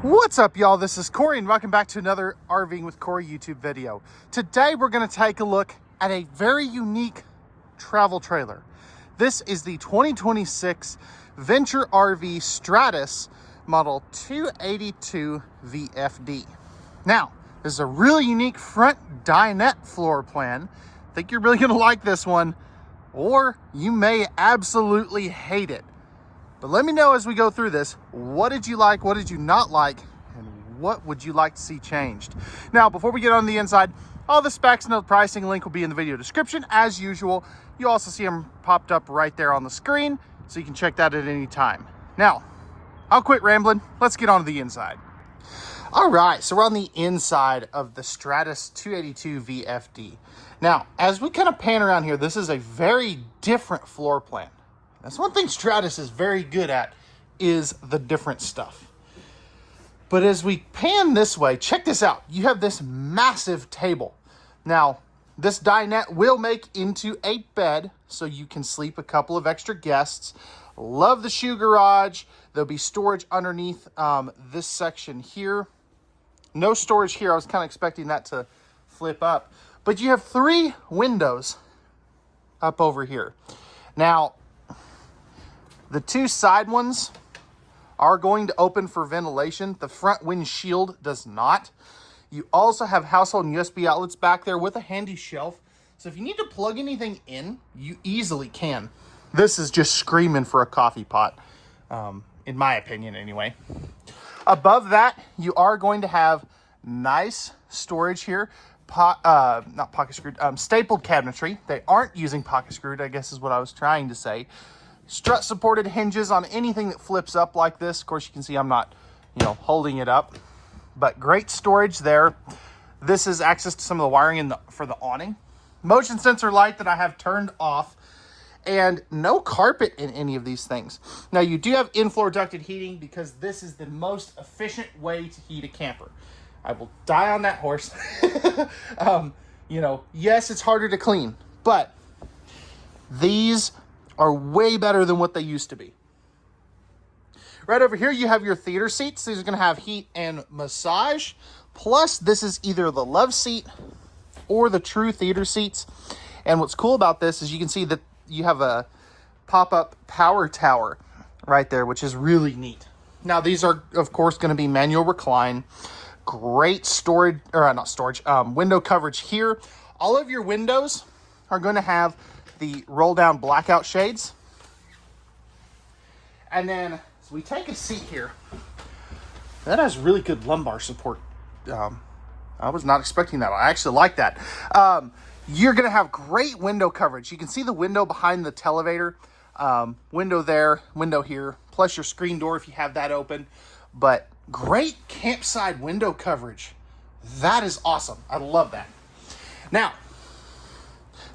What's up, y'all? This is Corey and welcome back to another RVing with Corey YouTube video. Today we're going to take a look at a very unique travel trailer. This is the 2026 Venture RV Stratus model 282VFD. Now, this is a really unique front dinette floor plan. I think you're really going to like this one, or you may absolutely hate it. But let me know as we go through this, what did you like, what did you not like, and what would you like to see changed? Now, before we get on the inside, all the specs and the pricing link will be in the video description as usual. You also see them popped up right there on the screen, so you can check that at any time. Now, I'll quit rambling. Let's get on to the inside. All right, so we're on the inside of the Stratus 282VFD. Now, as we kind of pan around here, this is a very different floor plan. That's one thing Stratus is very good at, is the different stuff. But as we pan this way, check this out. You have this massive table. Now, this dinette will make into a bed, so you can sleep a couple of extra guests. Love the shoe garage. There'll be storage underneath this section here. No storage here. I was kind of expecting that to flip up. But you have 3 windows up over here. Now, the 2 side ones are going to open for ventilation. The front windshield does not. You also have household and USB outlets back there with a handy shelf. So if you need to plug anything in, you easily can. This is just screaming for a coffee pot, in my opinion anyway. Above that, you are going to have nice storage here. Not pocket screwed, stapled cabinetry. They aren't using pocket screwed, I guess is what I was trying to say. Strut supported hinges on anything that flips up like this. Of course, you can see I'm not, holding it up, but great storage there. This is access to some of the wiring for the awning. Motion sensor light that I have turned off, and no carpet in any of these things. Now, you do have in-floor ducted heating because this is the most efficient way to heat a camper. I will die on that horse. Yes, it's harder to clean, but these are way better than what they used to be. Right over here, you have your theater seats. These are going to have heat and massage. Plus, this is either the love seat or the true theater seats. And what's cool about this is you can see that you have a pop-up power tower right there, which is really neat. Now, these are, of course, going to be manual recline. Great storage, or not storage, window coverage here. All of your windows are going to have the roll down blackout shades. And then as we take a seat here, that has really good lumbar support. I was not expecting that. I actually like that. You're going to have great window coverage. You can see the window behind the televator, window there, window here, plus your screen door if you have that open. But great campsite window coverage. That is awesome. I love that. Now,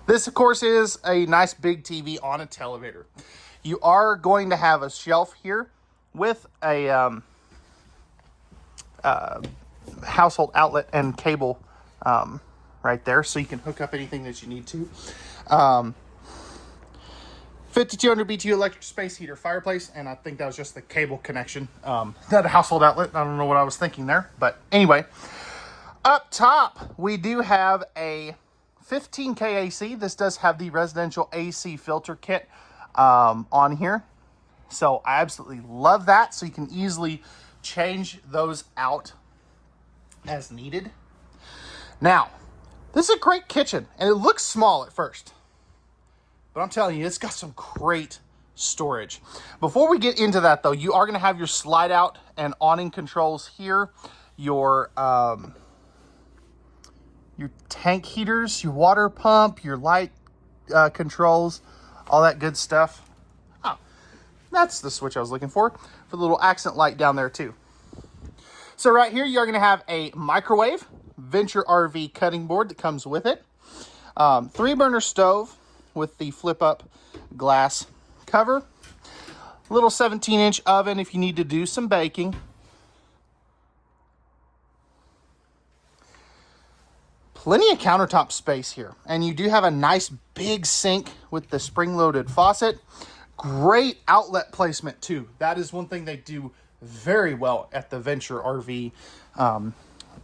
this, of course, is a nice big TV on a televator. You are going to have a shelf here with a household outlet and cable right there, so you can hook up anything that you need to. 5200 BTU electric space heater fireplace, and I think that was just the cable connection. Not a household outlet. I don't know what I was thinking there, but anyway. Up top, we do have a 15K AC. This does have the residential AC filter kit on here. So I absolutely love that. So you can easily change those out as needed. Now, this is a great kitchen, and it looks small at first, but I'm telling you, it's got some great storage. Before we get into that, though, you are going to have your slide out and awning controls here, your tank heaters, your water pump, your light controls, all that good stuff. Oh, that's the switch I was looking for the little accent light down there too. So right here, you're going to have a microwave, Venture RV cutting board that comes with it, 3-burner stove with the flip-up glass cover, little 17-inch oven if you need to do some baking. Plenty of countertop space here, and you do have a nice big sink with the spring-loaded faucet. Great outlet placement too. That is one thing they do very well at the Venture RV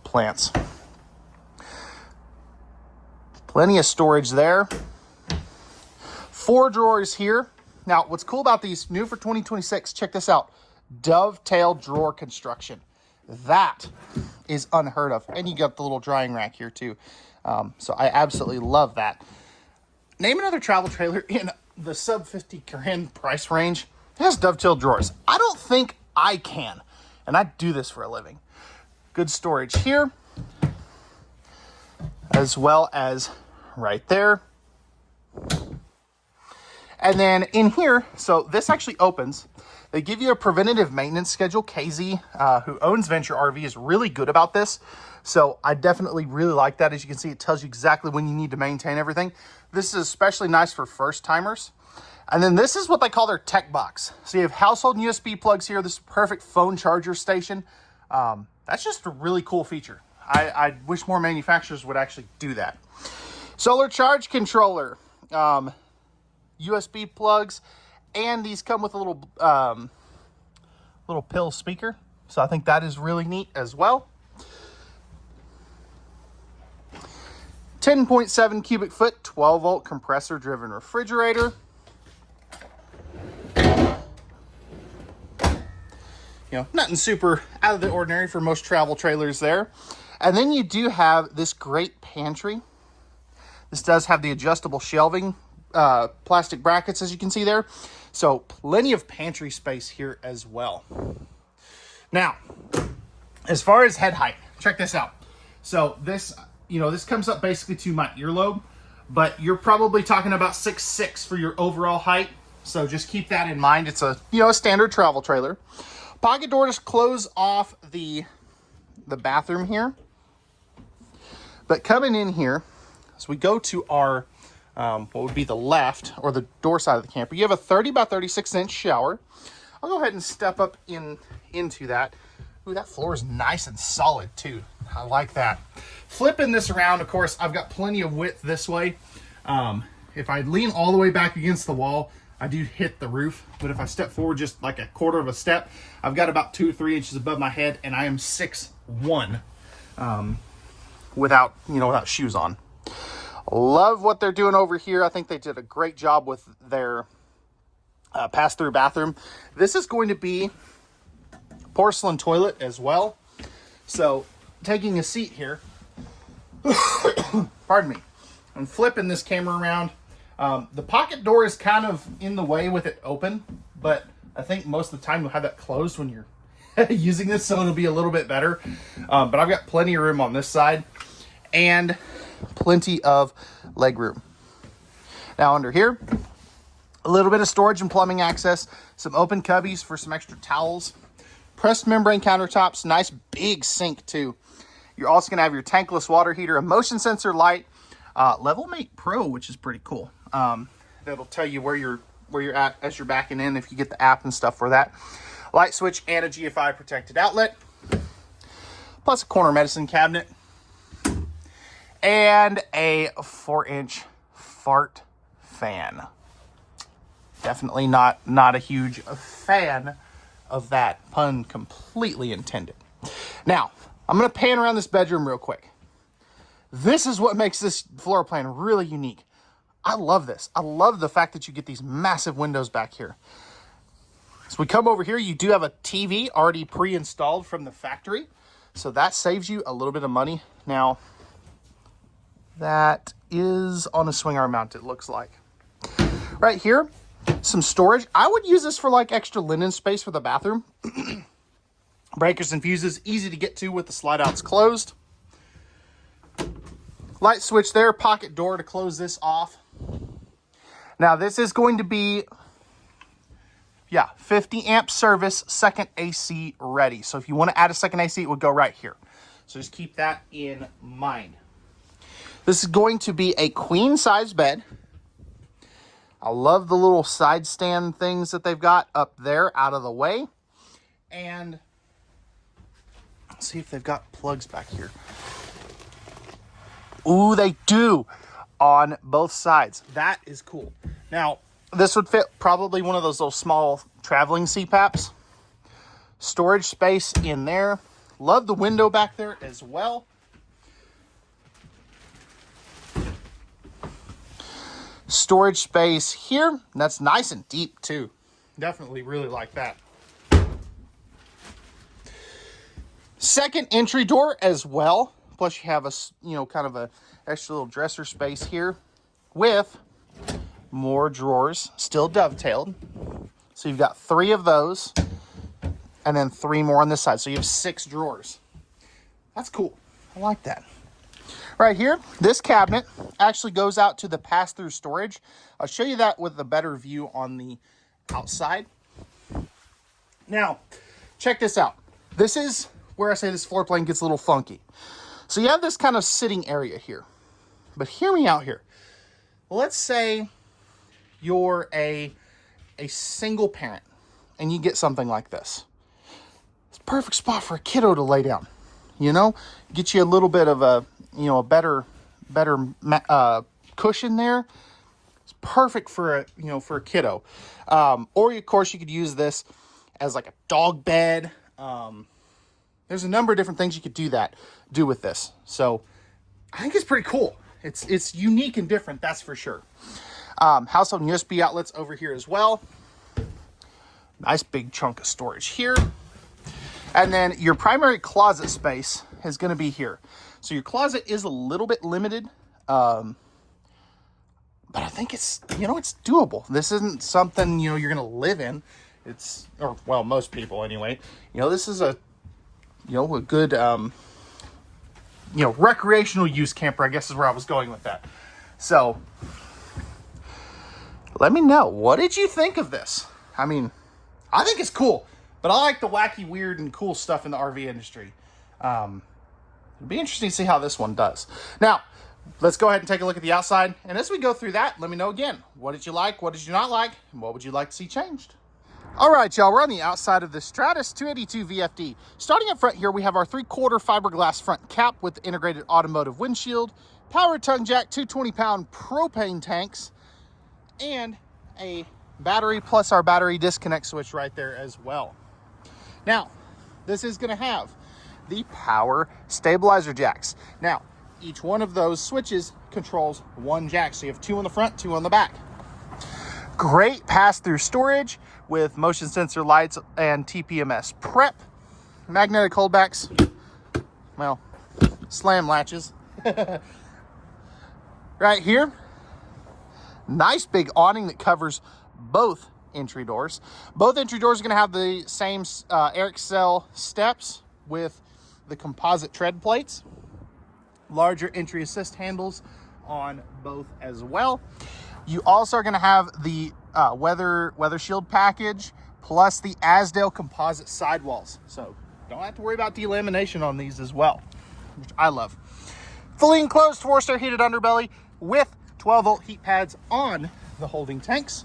plants. Plenty of storage there. 4 drawers here. Now, what's cool about these, new for 2026, check this out. Dovetail drawer construction. That is unheard of. And you got the little drying rack here too. So I absolutely love that. Name another travel trailer in the sub 50 grand price range that has dovetail drawers. I don't think I can. And I do this for a living. Good storage here, as well as right there. And then in here, so this actually opens. They give you a preventative maintenance schedule. KZ, who owns Venture RV, is really good about this. So I definitely really like that. As you can see, it tells you exactly when you need to maintain everything. This is especially nice for first timers. And then this is what they call their tech box. So you have household USB plugs here. This is a perfect phone charger station. That's just a really cool feature. I wish more manufacturers would actually do that. Solar charge controller, USB plugs, and these come with a little pill speaker. So I think that is really neat as well. 10.7 cubic foot, 12 volt compressor driven refrigerator. You know, nothing super out of the ordinary for most travel trailers there. And then you do have this great pantry. This does have the adjustable shelving, plastic brackets, as you can see there. So plenty of pantry space here as well. Now, as far as head height, check this out. So this, you know, this comes up basically to my earlobe, but you're probably talking about 6'6" for your overall height. So just keep that in mind. It's a, you know, a standard travel trailer. Pocket door to close off the bathroom here. But coming in here, as we go to our, what would be the left or the door side of the camper, you have a 30 by 36 inch shower. I'll go ahead and step up into that. Ooh, that floor is nice and solid too. I like that. Flipping this around, of course, I've got plenty of width this way. If I lean all the way back against the wall, I do hit the roof, but if I step forward just like a quarter of a step, I've got about 2 or 3 inches above my head, and I am 6'1", without shoes on. Love what they're doing over here. I think they did a great job with their pass-through bathroom. This is going to be porcelain toilet as well. So taking a seat here, pardon me, I'm flipping this camera around. The pocket door is kind of in the way with it open, but I think most of the time you'll have that closed when you're using this, so it'll be a little bit better. But I've got plenty of room on this side and plenty of leg room. Now under here, a little bit of storage and plumbing access, some open cubbies for some extra towels, pressed membrane countertops, nice big sink too. You're also gonna have your tankless water heater, a motion sensor light, Level Mate Pro, which is pretty cool. That'll tell you where you're at as you're backing in if you get the app and stuff for that. Light switch and a GFI protected outlet, plus a corner medicine cabinet, and a 4-inch fart fan. Definitely not a huge fan of that, pun completely intended. Now, I'm going to pan around this bedroom real quick. This is what makes this floor plan really unique. I love this. I love the fact that you get these massive windows back here. So we come over here, you do have a TV already pre-installed from the factory. So that saves you a little bit of money. Now, that is on a swing arm mount, it looks like. Right here, some storage. I would use this for like extra linen space for the bathroom. Breakers and fuses, easy to get to with the slide outs closed. Light switch there, pocket door to close this off. Now this is going to be, 50 amp service, second AC ready. So if you want to add a second AC, it would go right here. So just keep that in mind. This is going to be a queen size bed. I love the little side stand things that they've got up there out of the way. And let's see if they've got plugs back here. Ooh, they do on both sides. That is cool. Now, this would fit probably one of those little small traveling CPAPs. storage space in there. Love the window back there as well. Storage space here. That's nice and deep too. Definitely really like that. Second entry door as well. Plus you have a, kind of a extra little dresser space here with more drawers, still dovetailed. So you've got 3 of those and then 3 more on this side. So you have 6 drawers. That's cool. I like that. Right here, this cabinet actually goes out to the pass-through storage. I'll show you that with a better view on the outside. Now, check this out. This is where I say this floor plan gets a little funky. So you have this kind of sitting area here. But hear me out here. Let's say you're a single parent and you get something like this. It's a perfect spot for a kiddo to lay down. Get you a little bit of a better cushion there. It's perfect for a kiddo. Or of course you could use this as like a dog bed. There's a number of different things you could do with this. So I think it's pretty cool. It's unique and different, that's for sure. Household and USB outlets over here as well. Nice big chunk of storage here. And then your primary closet space is going to be here. So your closet is a little bit limited, but I think it's doable. This isn't something, you're going to live in. Most people anyway. This is a good, recreational use camper, I guess is where I was going with that. So let me know. What did you think of this? I mean, I think it's cool, but I like the wacky, weird, and cool stuff in the RV industry. It'll be interesting to see how this one does. Now, let's go ahead and take a look at the outside. And as we go through that, let me know again. What did you like? What did you not like? And what would you like to see changed? All right, y'all, we're on the outside of the Stratus 282VFD. Starting up front here, we have our 3/4 fiberglass front cap with integrated automotive windshield, power tongue jack, 220-pound propane tanks, and a battery plus our battery disconnect switch right there as well. Now, this is going to have the power stabilizer jacks. Now, each one of those switches controls 1 jack. So you have 2 on the front, 2 on the back. Great pass-through storage with motion sensor lights and TPMS prep. Magnetic holdbacks. Well, slam latches. Right here. Nice big awning that covers both entry doors. Both entry doors are going to have the same Eric Cell steps with the composite tread plates. Larger entry assist handles on both as well. You also are going to have the weather shield package plus the Asdale composite sidewalls. So don't have to worry about delamination on these as well, which I love. Fully enclosed 4-star heated underbelly with 12-volt heat pads on the holding tanks.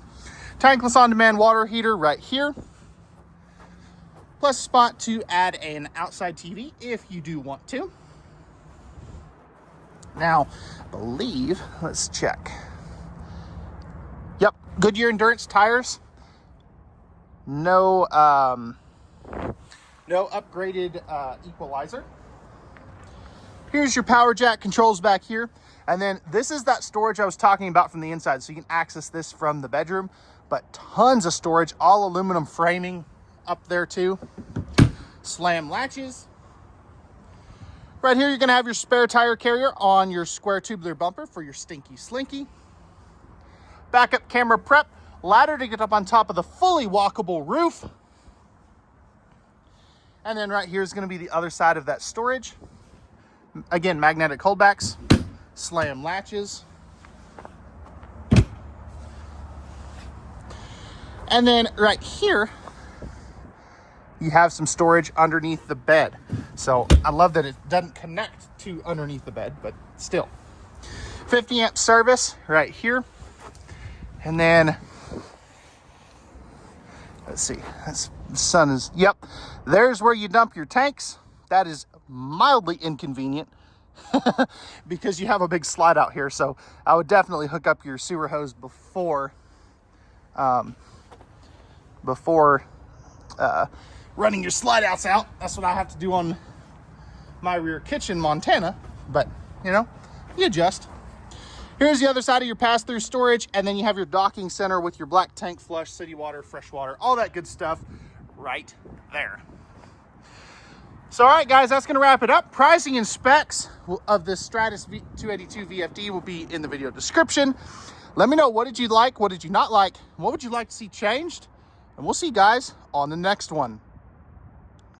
Tankless on-demand water heater right here. Plus a spot to add an outside TV if you do want to. Now, I believe, let's check. Yep, Goodyear Endurance tires. No upgraded equalizer. Here's your power jack controls back here. And then this is that storage I was talking about from the inside. So you can access this from the bedroom, but tons of storage, all aluminum framing up there too. Slam latches. Right here, you're gonna have your spare tire carrier on your square tubular bumper for your stinky slinky. Backup camera prep, ladder to get up on top of the fully walkable roof. And then right here is gonna be the other side of that storage. Again, magnetic holdbacks, slam latches. And then right here, you have some storage underneath the bed. So I love that it doesn't connect to underneath the bed, but still. 50 amp service right here. And then, let's see, the sun is, yep. There's where you dump your tanks. That is mildly inconvenient because you have a big slide out here. So I would definitely hook up your sewer hose running your slide outs out. That's what I have to do on my rear kitchen, Montana. But, you know, you adjust. Here's the other side of your pass-through storage, and then you have your docking center with your black tank flush, city water, fresh water, all that good stuff right there. So, all right, guys, that's going to wrap it up. Pricing and specs of this Stratus 282VFD will be in the video description. Let me know, what did you like? What did you not like? What would you like to see changed? And we'll see you guys on the next one.